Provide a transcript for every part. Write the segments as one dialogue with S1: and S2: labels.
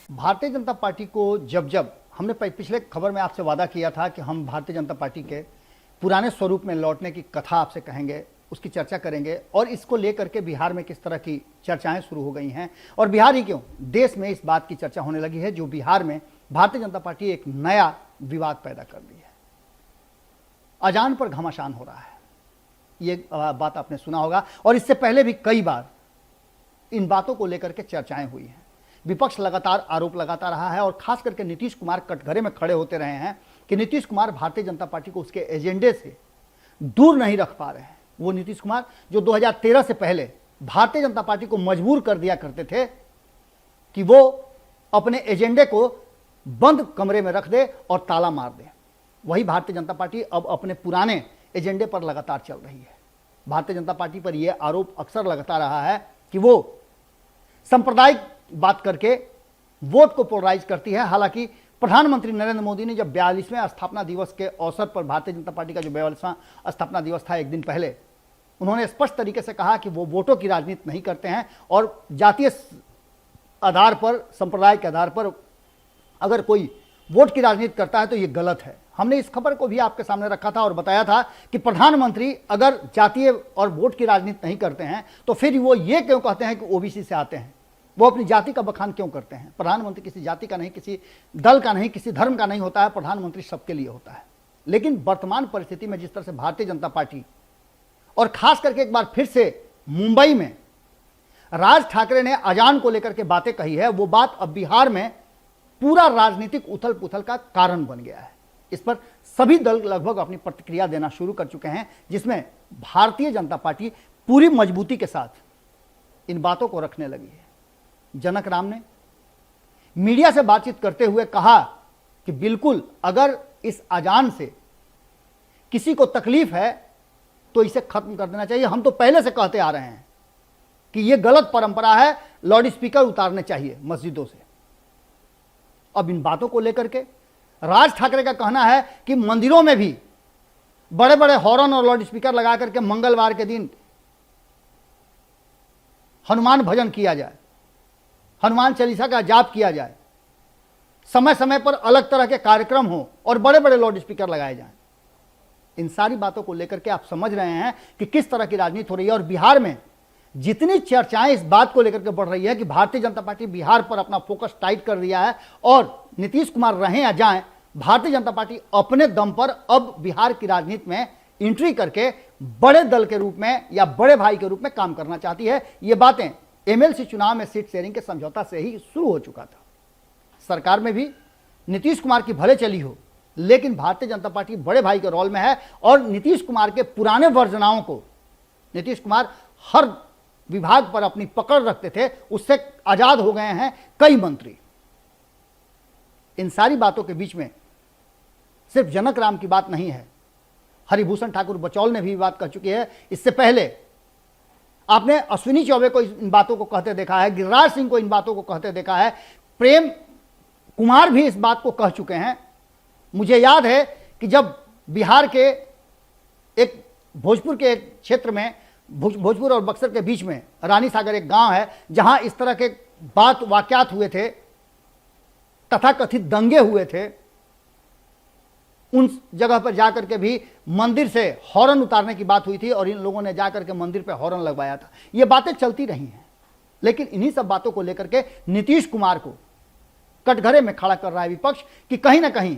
S1: Bharatiya Janata party को जब जब हमने पिछले खबर में आपसे वादा किया था कि हम भारतीय जनता पार्टी के पुराने स्वरूप में लौटने की कथा आपसे कहेंगे, उसकी चर्चा करेंगे और इसको लेकर के बिहार में किस तरह की चर्चाएं शुरू हो गई हैं और बिहार ही क्यों देश में इस बात की चर्चा होने लगी है जो बिहार में भारतीय जनता पार्टी एक नया विवाद पैदा कर दी है। अजान पर घमासान हो रहा है, ये बात आपने सुना होगा और इससे पहले भी कई बार इन बातों को लेकर के चर्चाएं हुई हैं। विपक्ष लगातार आरोप लगाता रहा है और खास करके नीतीश कुमार कटघरे में खड़े होते रहे हैं कि नीतीश कुमार भारतीय जनता पार्टी को उसके एजेंडे से दूर नहीं रख पा रहे हैं। वो नीतीश कुमार जो 2013 से पहले भारतीय जनता पार्टी को मजबूर कर दिया करते थे कि वो अपने एजेंडे को बंद कमरे में रख दे और ताला मार दे, वही भारतीय जनता पार्टी अब अपने पुराने एजेंडे पर लगातार चल रही है। भारतीय जनता पार्टी पर यह आरोप अक्सर लगता रहा है कि वो सांप्रदायिक बात करके वोट को पोलराइज करती है। हालांकि प्रधानमंत्री नरेंद्र मोदी ने जब 42वें स्थापना दिवस के अवसर पर भारतीय जनता पार्टी का जो 42वां स्थापना दिवस था एक दिन पहले, उन्होंने स्पष्ट तरीके से कहा कि वो वोटों की राजनीति नहीं करते हैं और जातीय आधार पर, संप्रदाय के आधार पर अगर कोई वोट की राजनीति करता है तो ये गलत है। हमने इस खबर को भी आपके सामने रखा था और बताया था कि प्रधानमंत्री अगर जातीय और वोट की राजनीति नहीं करते हैं तो फिर वो ये क्यों कहते हैं कि ओबीसी से आते हैं, वो अपनी जाति का बखान क्यों करते हैं। प्रधानमंत्री किसी जाति का नहीं, किसी दल का नहीं, किसी धर्म का नहीं होता है, प्रधानमंत्री सबके लिए होता है। लेकिन वर्तमान परिस्थिति में जिस तरह से भारतीय जनता पार्टी और खास करके एक बार फिर से मुंबई में राज ठाकरे ने अजान को लेकर के बातें कही है, वो बात अब बिहार में पूरा राजनीतिक उथल पुथल का कारण बन गया है। इस पर सभी दल लगभग अपनी प्रतिक्रिया देना शुरू कर चुके हैं, जिसमें भारतीय जनता पार्टी पूरी मजबूती के साथ इन बातों को रखने लगी है। जनक राम ने मीडिया से बातचीत करते हुए कहा कि बिल्कुल अगर इस अजान से किसी को तकलीफ है तो इसे खत्म कर देना चाहिए। हम तो पहले से कहते आ रहे हैं कि यह गलत परंपरा है, लाउड स्पीकर उतारने चाहिए मस्जिदों से। अब इन बातों को लेकर के राज ठाकरे का कहना है कि मंदिरों में भी बड़े बड़े हॉर्न और लाउड स्पीकर लगा करके मंगलवार के दिन हनुमान भजन किया जाए, हनुमान चालीसा का जाप किया जाए, समय समय पर अलग तरह के कार्यक्रम हो और बड़े बड़े लाउड स्पीकर लगाए जाएं। इन सारी बातों को लेकर के आप समझ रहे हैं कि किस तरह की राजनीति हो रही है। और बिहार में जितनी चर्चाएं इस बात को लेकर के बढ़ रही है कि भारतीय जनता पार्टी बिहार पर अपना फोकस टाइट कर दिया है और नीतीश कुमार रहें या जाएं, भारतीय जनता पार्टी अपने दम पर अब बिहार की राजनीति में एंट्री करके बड़े दल के रूप में या बड़े भाई के रूप में काम करना चाहती है। ये बातें एमएलसी चुनाव में सीट शेयरिंग के समझौता से ही शुरू हो चुका था। सरकार में भी नीतीश कुमार की भले चली हो, लेकिन भारतीय जनता पार्टी बड़े भाई के रोल में है और नीतीश कुमार के पुराने वर्जनाओं को, नीतीश कुमार हर विभाग पर अपनी पकड़ रखते थे, उससे आजाद हो गए हैं कई मंत्री। इन सारी बातों के बीच में सिर्फ जनक राम की बात नहीं है, हरिभूषण ठाकुर बचौल ने भी बात कर चुकी है। इससे पहले आपने अश्विनी चौबे को इन बातों को कहते देखा है, गिरिराज सिंह को इन बातों को कहते देखा है, प्रेम कुमार भी इस बात को कह चुके हैं। मुझे याद है कि जब बिहार के एक भोजपुर के एक क्षेत्र में, भोजपुर और बक्सर के बीच में रानी सागर एक गांव है जहां इस तरह के बात वाकयात हुए थे, तथाकथित दंगे हुए थे, उन जगह पर जाकर के भी मंदिर से हॉर्न उतारने की बात हुई थी और इन लोगों ने जाकर के मंदिर पर हॉर्न लगवाया था। ये बातें चलती रही हैं, लेकिन इन्हीं सब बातों को लेकर के नीतीश कुमार को कटघरे में खड़ा कर रहा है विपक्ष कि कहीं ना कहीं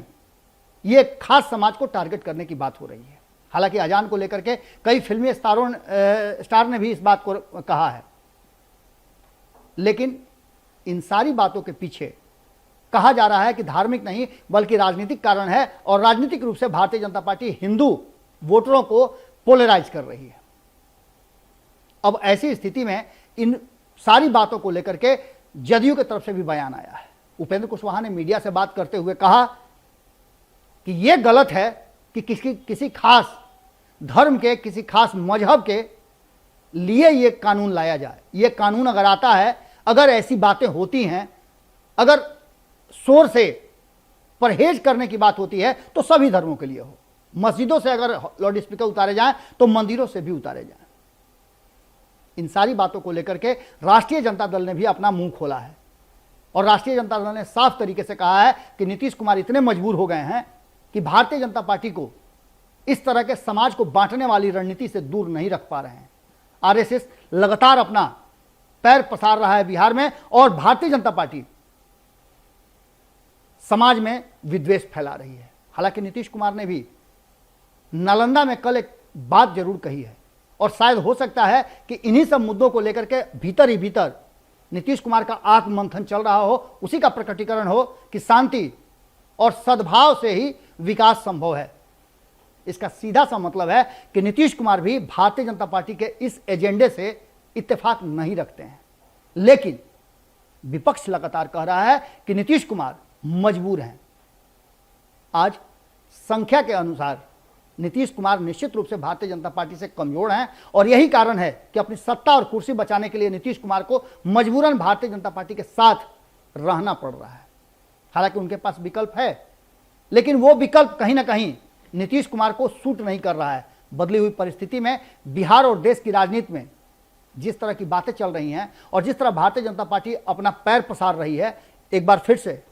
S1: ये खास समाज को टारगेट करने की बात हो रही है। हालांकि अजान को लेकर के कई फिल्मी स्टार ने भी इस बात को कहा है, लेकिन इन सारी बातों के पीछे कहा जा रहा है कि धार्मिक नहीं बल्कि राजनीतिक कारण है और राजनीतिक रूप से भारतीय जनता पार्टी हिंदू वोटरों को पोलराइज कर रही है। अब ऐसी स्थिति में इन सारी बातों को लेकर के जदयू की तरफ से भी बयान आया है। उपेंद्र कुशवाहा ने मीडिया से बात करते हुए कहा कि यह गलत है कि किसी खास धर्म के, किसी खास मजहब के लिए यह कानून लाया जाए। यह कानून अगर आता है, अगर ऐसी बातें होती हैं, अगर शोर से परहेज करने की बात होती है तो सभी धर्मों के लिए हो। मस्जिदों से अगर लाउड स्पीकर उतारे जाएं तो मंदिरों से भी उतारे जाएं। इन सारी बातों को लेकर के राष्ट्रीय जनता दल ने भी अपना मुंह खोला है और राष्ट्रीय जनता दल ने साफ तरीके से कहा है कि नीतीश कुमार इतने मजबूर हो गए हैं कि भारतीय जनता पार्टी को इस तरह के समाज को बांटने वाली रणनीति से दूर नहीं रख पा रहे हैं। आरएसएस लगातार अपना पैर पसार रहा है बिहार में और भारतीय जनता पार्टी समाज में विद्वेष फैला रही है। हालांकि नीतीश कुमार ने भी नालंदा में कल एक बात जरूर कही है और शायद हो सकता है कि इन्हीं सब मुद्दों को लेकर के भीतर ही भीतर नीतीश कुमार का आत्ममंथन चल रहा हो, उसी का प्रकटीकरण हो कि शांति और सद्भाव से ही विकास संभव है। इसका सीधा सा मतलब है कि नीतीश कुमार भी भारतीय जनता पार्टी के इस एजेंडे से इत्तेफाक नहीं रखते हैं, लेकिन विपक्ष लगातार कह रहा है कि नीतीश कुमार मजबूर हैं। आज संख्या के अनुसार नीतीश कुमार निश्चित रूप से भारतीय जनता पार्टी से कमजोर हैं और यही कारण है कि अपनी सत्ता और कुर्सी बचाने के लिए नीतीश कुमार को मजबूरन भारतीय जनता पार्टी के साथ रहना पड़ रहा है। हालांकि उनके पास विकल्प है, लेकिन वो विकल्प कहीं ना कहीं नीतीश कुमार को सूट नहीं कर रहा है। बदली हुई परिस्थिति में बिहार और देश की राजनीति में जिस तरह की बातें चल रही हैं और जिस तरह भारतीय जनता पार्टी अपना पैर पसार रही है, एक बार फिर से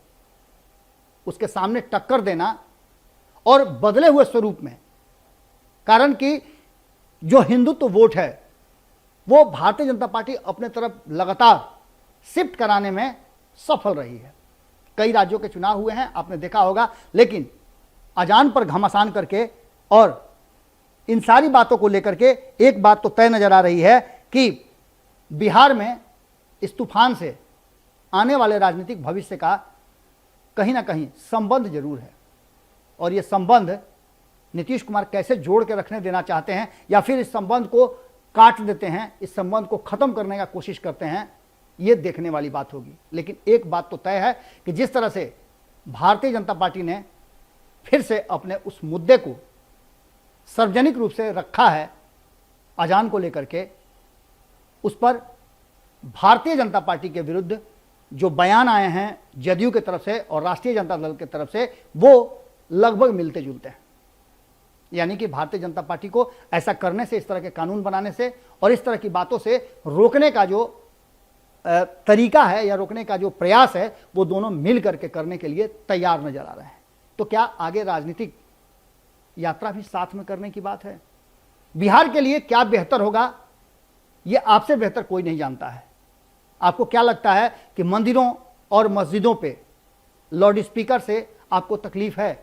S1: उसके सामने टक्कर देना और बदले हुए स्वरूप में, कारण कि जो हिंदुत्व वोट है वो भारतीय जनता पार्टी अपने तरफ लगातार शिफ्ट कराने में सफल रही है। कई राज्यों के चुनाव हुए हैं, आपने देखा होगा, लेकिन अजान पर घमासान करके और इन सारी बातों को लेकर के एक बात तो तय नजर आ रही है कि बिहार में इस तूफान से आने वाले राजनीतिक भविष्य का कहीं ना कहीं संबंध जरूर है और ये संबंध नीतीश कुमार कैसे जोड़ के रखने देना चाहते हैं या फिर इस संबंध को काट देते हैं, इस संबंध को खत्म करने का कोशिश करते हैं, ये देखने वाली बात होगी। लेकिन एक बात तो तय है कि जिस तरह से भारतीय जनता पार्टी ने फिर से अपने उस मुद्दे को सार्वजनिक रूप से रखा है अजान को लेकर के, उस पर भारतीय जनता पार्टी के विरुद्ध जो बयान आए हैं जदयू की तरफ से और राष्ट्रीय जनता दल की तरफ से, वो लगभग मिलते जुलते हैं। यानी कि भारतीय जनता पार्टी को ऐसा करने से, इस तरह के कानून बनाने से और इस तरह की बातों से रोकने का जो तरीका है या रोकने का जो प्रयास है, वो दोनों मिल करके करने के लिए तैयार नजर आ रहे हैं। तो क्या आगे राजनीतिक यात्रा भी साथ में करने की बात है? बिहार के लिए क्या बेहतर होगा, ये आपसे बेहतर कोई नहीं जानता है। आपको क्या लगता है कि मंदिरों और मस्जिदों पे लाउड स्पीकर से आपको तकलीफ है?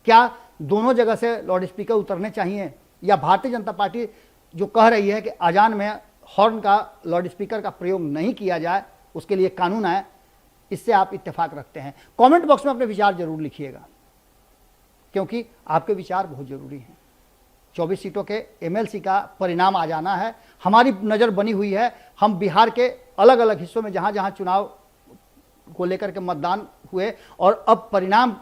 S1: क्या दोनों जगह से लाउड स्पीकर उतरने चाहिए, या भारतीय जनता पार्टी जो कह रही है कि अजान में हॉर्न का, लाउड स्पीकर का प्रयोग नहीं किया जाए, उसके लिए कानून आए, इससे आप इत्तेफाक रखते हैं? कमेंट बॉक्स में अपने विचार जरूर लिखिएगा, क्योंकि आपके विचार बहुत जरूरी हैं। 24 सीटों के एमएलसी का परिणाम आ जाना है, हमारी नज़र बनी हुई है। हम बिहार के अलग अलग हिस्सों में जहां जहां चुनाव को लेकर के मतदान हुए और अब परिणाम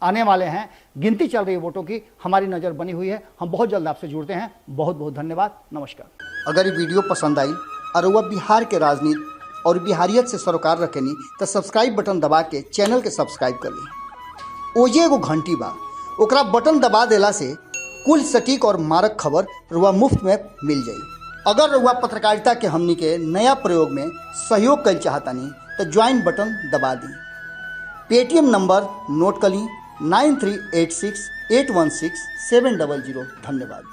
S1: आने वाले हैं, गिनती चल रही है वोटों की, हमारी नज़र बनी हुई है। हम बहुत जल्द आपसे जुड़ते हैं। बहुत बहुत धन्यवाद, नमस्कार।
S2: अगर ये वीडियो पसंद आई और वह बिहार के राजनीति और बिहारियत से सरोकार रखेनी तो सब्सक्राइब बटन दबा के चैनल के सब्सक्राइब कर ली। ओजे एगो घंटी बा, ओकरा बटन दबा देला से कुल सटीक और मारक खबर रुआ मुफ्त में मिल जाई। अगर रुआ पत्रकारिता के हमनी के नया प्रयोग में सहयोग कर चाहतानी तो ज्वाइन बटन दबा दी। पेटीएम नंबर नोट कर ली 9386816700। धन्यवाद।